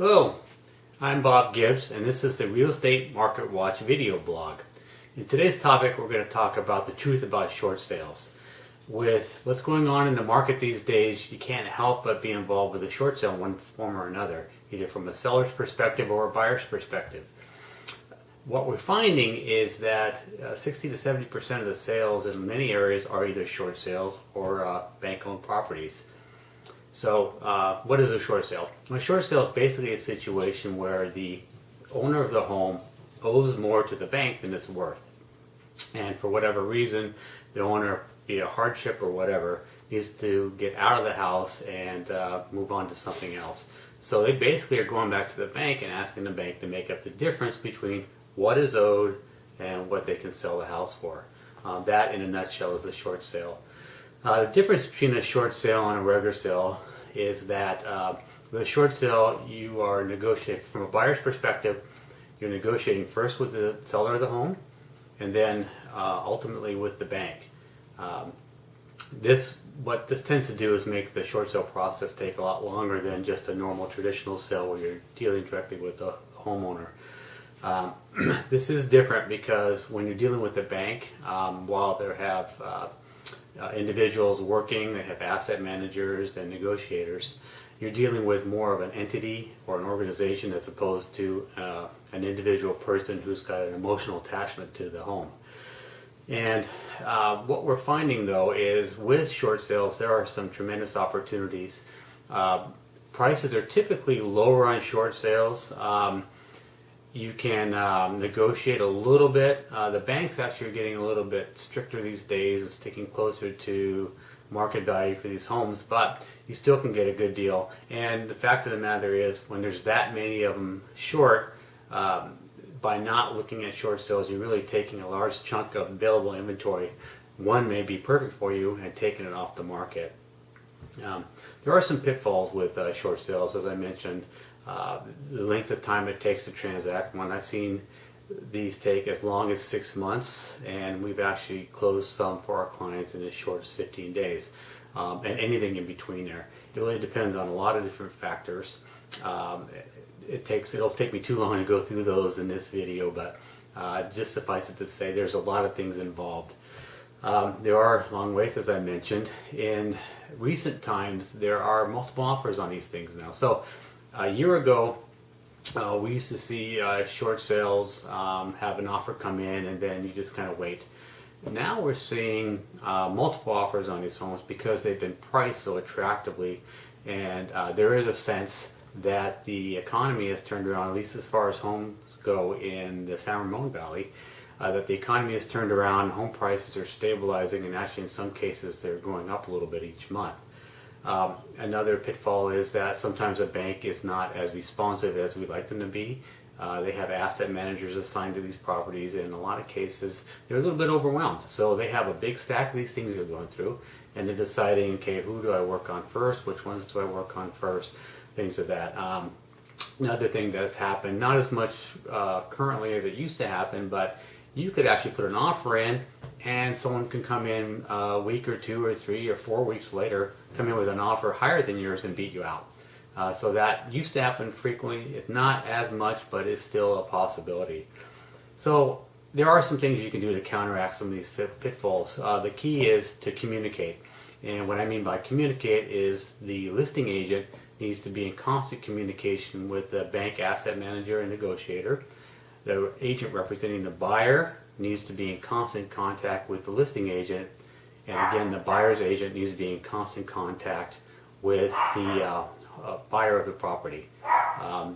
Hello, I'm Bob Gibbs, and this is the Real Estate Market Watch video blog. In today's topic, we're going to talk about the truth about short sales. With what's going on in the market these days, you can't help but be involved with a short sale in one form or another, either from a seller's perspective or a buyer's perspective. What we're finding is that 60 to 70% of the sales in many areas are either short sales or bank-owned properties. So what is a short sale? A short sale is basically a situation where the owner of the home owes more to the bank than it's worth. And for whatever reason, the owner, be it a hardship or whatever, needs to get out of the house and move on to something else. So they basically are going back to the bank and asking the bank to make up the difference between what is owed and what they can sell the house for. That, in a nutshell, is a short sale. The difference between a short sale and a regular sale is that with a short sale, you are negotiating from a buyer's perspective. You're negotiating first with the seller of the home, and then ultimately with the bank. What this tends to do is make the short sale process take a lot longer than just a normal traditional sale where you're dealing directly with the homeowner. This is different because when you're dealing with the bank, while they have individuals working, they have asset managers and negotiators, you're dealing with more of an entity or an organization as opposed to an individual person who's got an emotional attachment to the home. And what we're finding, though, is with short sales there are some tremendous opportunities. Prices are typically lower on short sales. You can negotiate a little bit. The banks actually are getting a little bit stricter these days and sticking closer to market value for these homes, but you still can get a good deal. And the fact of the matter is, when there's that many of them short, by not looking at short sales, you're really taking a large chunk of available inventory. One may be perfect for you and taking it off the market. There are some pitfalls with short sales, as I mentioned. The length of time it takes to transact. One, I've seen these take as long as 6 months, and we've actually closed some for our clients in as short as 15 days, and anything in between there. It really depends on a lot of different factors. It'll take me too long to go through those in this video, but just suffice it to say there's a lot of things involved. There are long waits, as I mentioned. In recent times, there are multiple offers on these things now. So a year ago, we used to see short sales have an offer come in and then you just kind of wait. Now we're seeing multiple offers on these homes because they've been priced so attractively, and there is a sense that the economy has turned around, at least as far as homes go in the San Ramon Valley, that the economy has turned around, home prices are stabilizing, and actually in some cases they're going up a little bit each month. Another pitfall is that sometimes a bank is not as responsive as we'd like them to be. They have asset managers assigned to these properties, and in a lot of cases they're a little bit overwhelmed. So they have a big stack of these things they're going through, and they're deciding, okay, who do I work on first? Which ones do I work on first? Things of that. Another thing that's happened, not as much currently as it used to happen, but you could actually put an offer in and someone can come in a week or 2 or 3 or 4 weeks later, come in with an offer higher than yours and beat you out. So that used to happen frequently. It's not as much, but it's still a possibility. So there are some things you can do to counteract some of these pitfalls. The key is to communicate. And what I mean by communicate is the listing agent needs to be in constant communication with the bank asset manager and negotiator. The agent representing the buyer needs to be in constant contact with the listing agent, and again the buyer's agent needs to be in constant contact with the buyer of the property.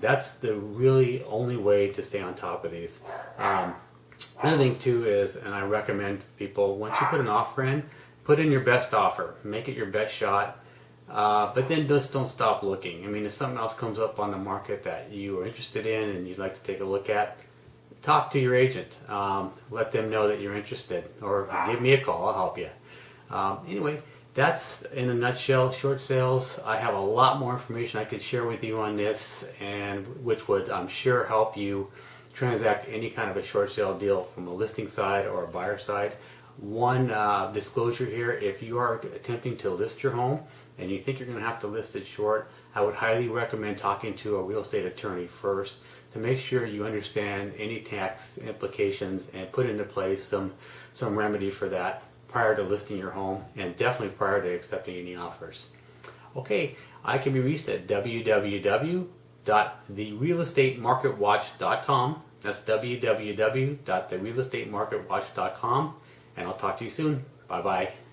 That's the really only way to stay on top of these. Another thing too is, and I recommend people, once you put an offer in, put in your best offer, make it your best shot. But then just don't stop looking. I mean, if something else comes up on the market that you are interested in and you'd like to take a look at, talk to your agent. Let them know that you're interested, or give me a call. I'll help you. Anyway, that's in a nutshell short sales. I have a lot more information I could share with you on this, and which would, I'm sure, help you transact any kind of a short sale deal from a listing side or a buyer side. One disclosure here: if you are attempting to list your home, and you think you're going to have to list it short, I would highly recommend talking to a real estate attorney first to make sure you understand any tax implications and put into place some remedy for that prior to listing your home, and definitely prior to accepting any offers. Okay, I can be reached at www.therealestatemarketwatch.com. That's www.therealestatemarketwatch.com, and I'll talk to you soon. Bye-bye.